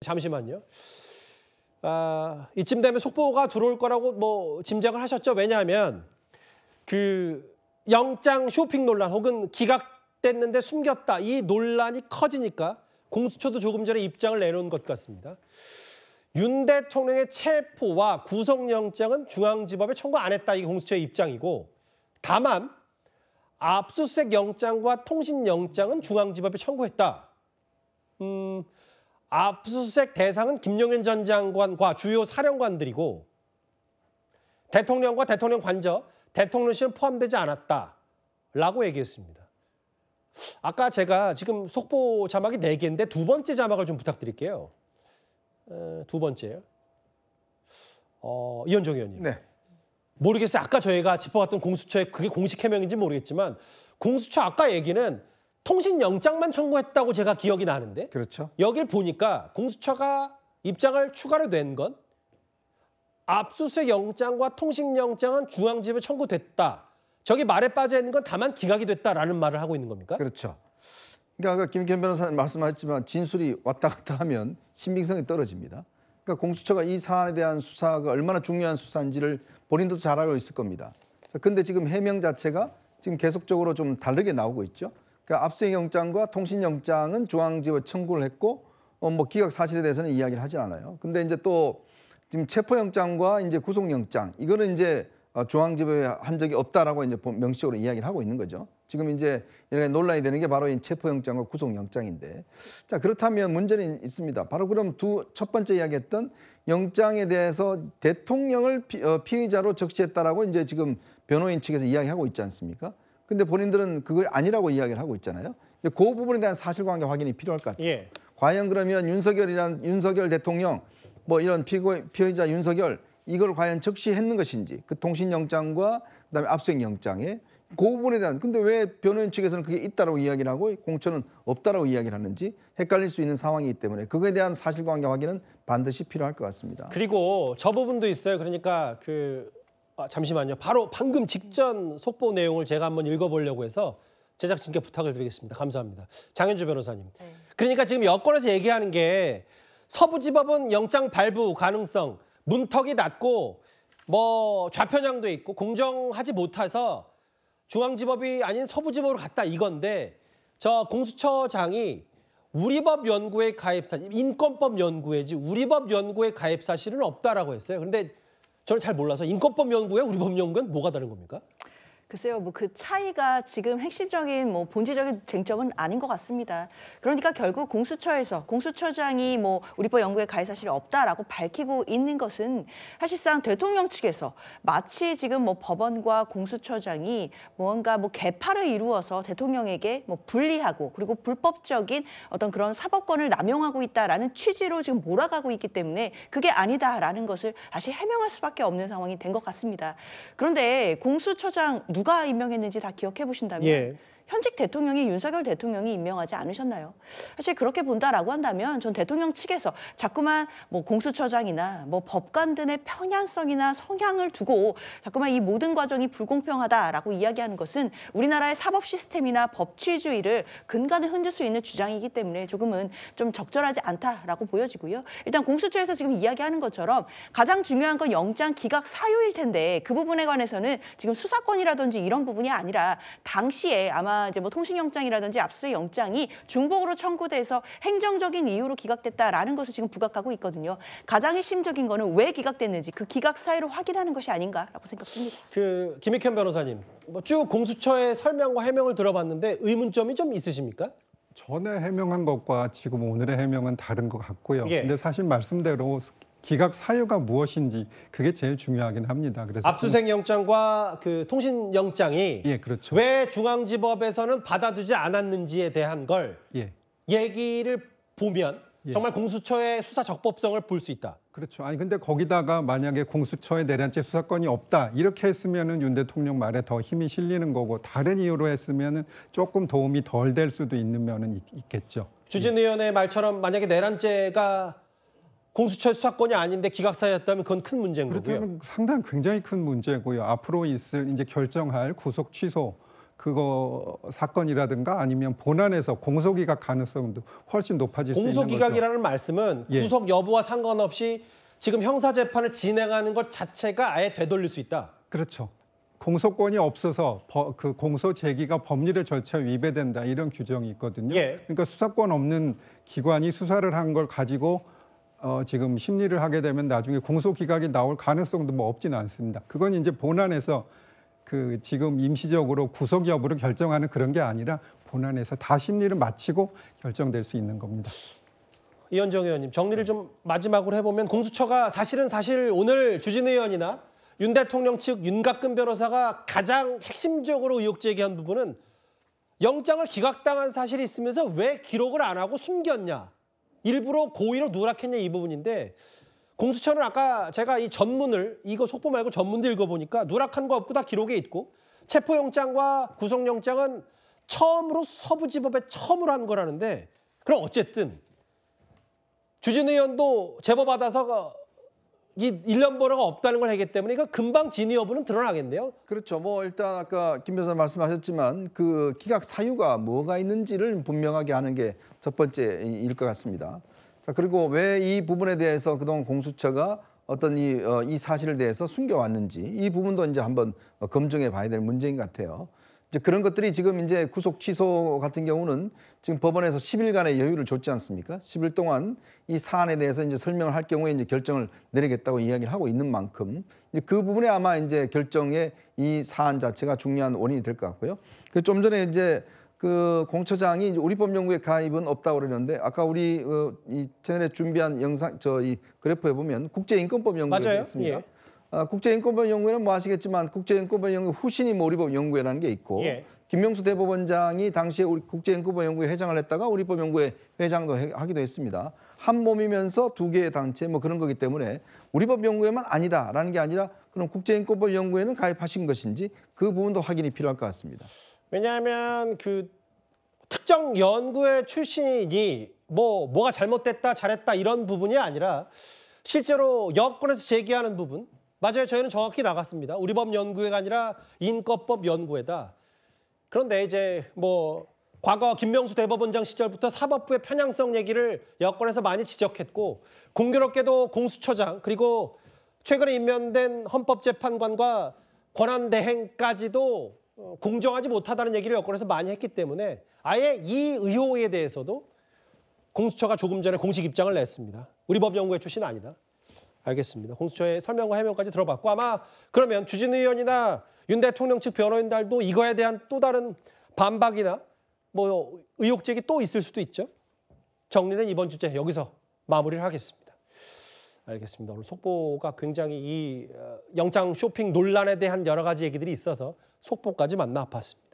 잠시만요. 이쯤 되면 속보가 들어올 거라고 뭐 짐작을 하셨죠? 왜냐하면 그 영장 쇼핑 논란 혹은 기각됐는데 숨겼다 이 논란이 커지니까 공수처도 조금 전에 입장을 내놓은 것 같습니다. 윤 대통령의 체포와 구속영장은 중앙지법에 청구 안 했다. 이게 공수처의 입장이고 다만 압수수색 영장과 통신영장은 중앙지법에 청구했다. 압수수색 대상은 김용현 전 장관과 주요 사령관들이고 대통령과 대통령 관저, 대통령실은 포함되지 않았다라고 얘기했습니다. 아까 제가 지금 속보 자막이 4개인데 두 번째 자막을 좀 부탁드릴게요. 두 번째요. 이현정 의원님. 네. 모르겠어요. 아까 저희가 짚어봤던 공수처의 그게 공식 해명인지 모르겠지만 공수처 아까 얘기는 통신영장만 청구했다고 제가 기억이 나는데 그렇죠. 여길 보니까 공수처가 입장을 추가로 낸 건 압수수색 영장과 통신영장은 중앙지법에 청구됐다. 저기 말에 빠져 있는 건 다만 기각이 됐다라는 말을 하고 있는 겁니까? 그렇죠. 그러니까 아까 김익현 변호사님 말씀하셨지만 진술이 왔다 갔다 하면 신빙성이 떨어집니다. 그러니까 공수처가 이 사안에 대한 수사가 얼마나 중요한 수사인지를 본인도 잘 알고 있을 겁니다. 그런데 지금 해명 자체가 지금 계속적으로 좀 다르게 나오고 있죠. 그러니까 압수수색 영장과 통신 영장은 중앙지법에 청구를 했고 뭐 기각 사실에 대해서는 이야기를 하진 않아요. 근데 이제 또 지금 체포 영장과 이제 구속 영장 이거는 이제 중앙지법에 한 적이 없다라고 이제 명시적으로 이야기를 하고 있는 거죠. 지금 이제 이렇게 논란이 되는 게 바로 이 체포영장과 구속영장인데, 자 그렇다면 문제는 있습니다. 바로 그럼 첫 번째 이야기했던 영장에 대해서 대통령을 피의자로 적시했다라고 이제 지금 변호인 측에서 이야기하고 있지 않습니까? 근데 본인들은 그거 아니라고 이야기를 하고 있잖아요. 그 부분에 대한 사실관계 확인이 필요할 것 같아요. 예. 과연 그러면 윤석열 대통령 뭐 이런 피의자 윤석열 이걸 과연 적시했는 것인지 그 통신영장과 그다음에 압수수색영장에 그 부분에 대한 근데 왜 변호인 측에서는 그게 있다라고 이야기를 하고 공처는 없다라고 이야기를 하는지 헷갈릴 수 있는 상황이기 때문에 그거에 대한 사실관계 확인은 반드시 필요할 것 같습니다. 그리고 저 부분도 있어요. 그러니까 잠시만요. 바로 방금 직전 속보 내용을 제가 한번 읽어보려고 해서 제작진께 부탁을 드리겠습니다. 감사합니다. 장현주 변호사님. 그러니까 지금 여권에서 얘기하는 게 서부지법은 영장 발부 가능성 문턱이 낮고 뭐 좌편향도 있고 공정하지 못해서 중앙지법이 아닌 서부지법으로 갔다 이건데 저 공수처장이 우리법 연구회 가입 사실 인권법 연구회지 우리법 연구회 가입 사실은 없다라고 했어요. 그런데 저는 잘 몰라서 인권법 연구회 우리법 연구회는 뭐가 다른 겁니까? 글쎄요, 뭐 그 차이가 지금 핵심적인 뭐 본질적인 쟁점은 아닌 것 같습니다. 그러니까 결국 공수처에서 공수처장이 뭐 우리법 연구에 가해 사실이 없다라고 밝히고 있는 것은 사실상 대통령 측에서 마치 지금 뭐 법원과 공수처장이 뭔가 뭐 개파를 이루어서 대통령에게 뭐 불리하고 그리고 불법적인 어떤 그런 사법권을 남용하고 있다라는 취지로 지금 몰아가고 있기 때문에 그게 아니다라는 것을 다시 해명할 수밖에 없는 상황이 된 것 같습니다. 그런데 공수처장 누가 임명했는지 다 기억해 보신다면 예. 현직 대통령이 윤석열 대통령이 임명하지 않으셨나요? 사실 그렇게 본다라고 한다면 전 대통령 측에서 자꾸만 뭐 공수처장이나 뭐 법관들의 편향성이나 성향을 두고 자꾸만 이 모든 과정이 불공평하다라고 이야기하는 것은 우리나라의 사법 시스템이나 법치주의를 근간에 흔들 수 있는 주장이기 때문에 조금은 좀 적절하지 않다라고 보여지고요. 일단 공수처에서 지금 이야기하는 것처럼 가장 중요한 건 영장 기각 사유일 텐데 그 부분에 관해서는 지금 수사권이라든지 이런 부분이 아니라 당시에 아마 이제 뭐 통신영장이라든지 압수수색 영장이 중복으로 청구돼서 행정적인 이유로 기각됐다라는 것을 지금 부각하고 있거든요. 가장 핵심적인 거는 왜 기각됐는지 그 기각 사유를 확인하는 것이 아닌가라고 생각합니다. 김익현 변호사님, 뭐 쭉 공수처의 설명과 해명을 들어봤는데 의문점이 좀 있으십니까? 전에 해명한 것과 지금 오늘의 해명은 다른 것 같고요. 예. 근데 사실 말씀대로 기각 사유가 무엇인지 그게 제일 중요하긴 합니다. 그래서 압수수색 영장과 그 통신 영장이 예, 그렇죠. 왜 중앙지법에서는 받아두지 않았는지에 대한 걸 예. 얘기를 보면 예. 정말 공수처의 수사 적법성을 볼 수 있다. 그렇죠. 아니 근데 거기다가 만약에 공수처에 내란죄 수사권이 없다 이렇게 했으면은 윤 대통령 말에 더 힘이 실리는 거고 다른 이유로 했으면은 조금 도움이 덜 될 수도 있는 면은 있겠죠. 주진 의원의 말처럼 만약에 내란죄가 공수처 수사권이 아닌데 기각사유였다면 그건 큰 문제인 거고요. 그렇다면 상당히 굉장히 큰 문제고요. 앞으로 있을 이제 결정할 구속 취소 그거 사건이라든가 아니면 본안에서 공소기각 가능성도 훨씬 높아질 수 있는 거죠. 공소기각이라는 말씀은 예. 구속 여부와 상관없이 지금 형사 재판을 진행하는 것 자체가 아예 되돌릴 수 있다. 그렇죠. 공소권이 없어서 그 공소 제기가 법률의 절차에 위배된다 이런 규정이 있거든요. 예. 그러니까 수사권 없는 기관이 수사를 한 걸 가지고 지금 심리를 하게 되면 나중에 공소 기각이 나올 가능성도 뭐 없지는 않습니다. 그건 이제 본안에서 그 지금 임시적으로 구속 여부를 결정하는 그런 게 아니라 본안에서 다 심리를 마치고 결정될 수 있는 겁니다. 이현정 의원님, 정리를 좀 마지막으로 해보면 공수처가 사실 오늘 주진우 의원이나 윤 대통령 측 윤곽근 변호사가 가장 핵심적으로 의혹 제기한 부분은 영장을 기각당한 사실이 있으면서 왜 기록을 안 하고 숨겼냐. 일부러 고의로 누락했냐 이 부분인데 공수처는 아까 제가 이 전문을 이거 속보 말고 전문도 읽어보니까 누락한 거 없고 다 기록에 있고 체포영장과 구속영장은 처음으로 서부지법에 처음으로 한 거라는데 그럼 어쨌든 주진우 의원도 제보 받아서 이 1년 번호가 없다는 걸 하기 때문에 이거 금방 진위 여부는 드러나겠네요. 그렇죠. 뭐 일단 아까 김 변호사 말씀하셨지만 그 기각 사유가 뭐가 있는지를 분명하게 하는 게 첫 번째일 것 같습니다. 자, 그리고 왜 이 부분에 대해서 그동안 공수처가 어떤 이 사실에 대해서 숨겨왔는지 이 부분도 이제 한번 검증해 봐야 될 문제인 것 같아요. 이제 그런 것들이 지금 이제 구속 취소 같은 경우는 지금 법원에서 10일간의 여유를 줬지 않습니까? 10일 동안 이 사안에 대해서 이제 설명을 할 경우에 이제 결정을 내리겠다고 이야기를 하고 있는 만큼 이제 그 부분에 아마 이제 결정에 이 사안 자체가 중요한 원인이 될 것 같고요. 그 좀 전에 이제 그 공처장이 이제 우리법연구회 가입은 없다고 그러는데 아까 우리 이 채널에 준비한 영상 이 그래프에 보면 국제인권법 연구회 있습니다. 예. 국제인권법 연구회는 뭐 아시겠지만 국제인권법 연구회 후신이 뭐 우리법 연구회라는 게 있고 예. 김명수 대법원장이 당시에 우리 국제인권법 연구회 회장을 했다가 우리법 연구회 회장도 하기도 했습니다. 한 몸이면서 두 개의 단체 뭐 그런 거기 때문에 우리법 연구회만 아니다라는 게 아니라 그럼 국제인권법 연구회는 가입하신 것인지 그 부분도 확인이 필요할 것 같습니다. 왜냐하면 그 특정 연구회 출신이 뭐가 잘못됐다 잘했다 이런 부분이 아니라 실제로 여권에서 제기하는 부분 맞아요. 저희는 정확히 나갔습니다. 우리법 연구회가 아니라 인권법 연구회다. 그런데 이제 뭐 과거 김명수 대법원장 시절부터 사법부의 편향성 얘기를 여권에서 많이 지적했고 공교롭게도 공수처장 그리고 최근에 임명된 헌법재판관과 권한대행까지도 공정하지 못하다는 얘기를 여권에서 많이 했기 때문에 아예 이 의혹에 대해서도 공수처가 조금 전에 공식 입장을 냈습니다. 우리법 연구회 출신 아니다. 알겠습니다. 공수처의 설명과 해명까지 들어봤고 아마 그러면 주진우 의원이나 윤 대통령 측 변호인들도 이거에 대한 또 다른 반박이나 뭐 의혹 제기 또 있을 수도 있죠. 정리는 이번 주제 여기서 마무리를 하겠습니다. 알겠습니다. 오늘 속보가 굉장히 이 영장 쇼핑 논란에 대한 여러 가지 얘기들이 있어서 속보까지 만나 아팠습니다.